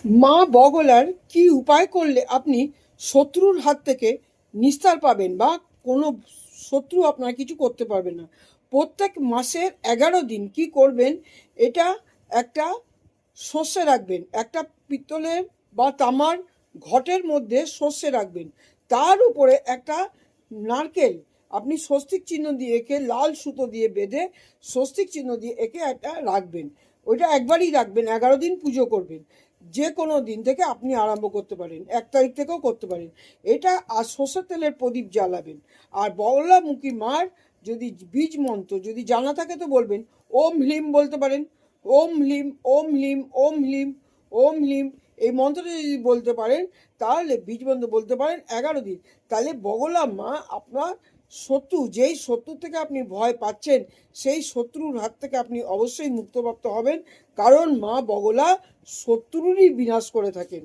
মা বগলার কি উপায় করলে আপনি শত্রুর হাত থেকে নিস্তার পাবেন বা কোনো শত্রু আপনার কিছু করতে পারবে না? প্রত্যেক মাসের 11 দিন কি করবেন? এটা একটা সর্ষে রাখবেন, একটা পিতলের বা তামার ঘটের মধ্যে সর্ষে রাখবেন, তার উপরে একটা নারকেল আপনি স্বস্তিক চিহ্ন দিয়ে এঁকে লাল সুতো দিয়ে বেঁধে স্বস্তিক চিহ্ন দিয়ে এঁকে একটা রাখবেন। ওইটা একবারই রাখবেন, 11 দিন পুজো করবেন। যে কোনো দিন থেকে আপনি আরম্ভ করতে পারেন, 1 তারিখ থেকেও করতে পারেন এটা। আর সর্ষের তেলের প্রদীপ জ্বালাবেন। আর বগলামুখী মার যদি বীজ মন্ত্র যদি জানা থাকে তো বলবেন। ওম হ্লিম বলতে পারেন, ওম হ্লিম, ওম হ্লিম, ওম হ্লিম, ওম হ্লিম। এই মন্ত্রটা যদি বলতে পারেন তাহলে বীজ মন্ত্র বলতে পারেন 11 দিন, তাহলে বগলা মা আপনার শত্রু, যেই শত্রু থেকে আপনি ভয় পাচ্ছেন সেই শত্রুর হাত থেকে আপনি অবশ্যই মুক্তপ্রাপ্ত হবেন। কারণ মা বগলা শত্রুরই বিনাশ করে থাকেন।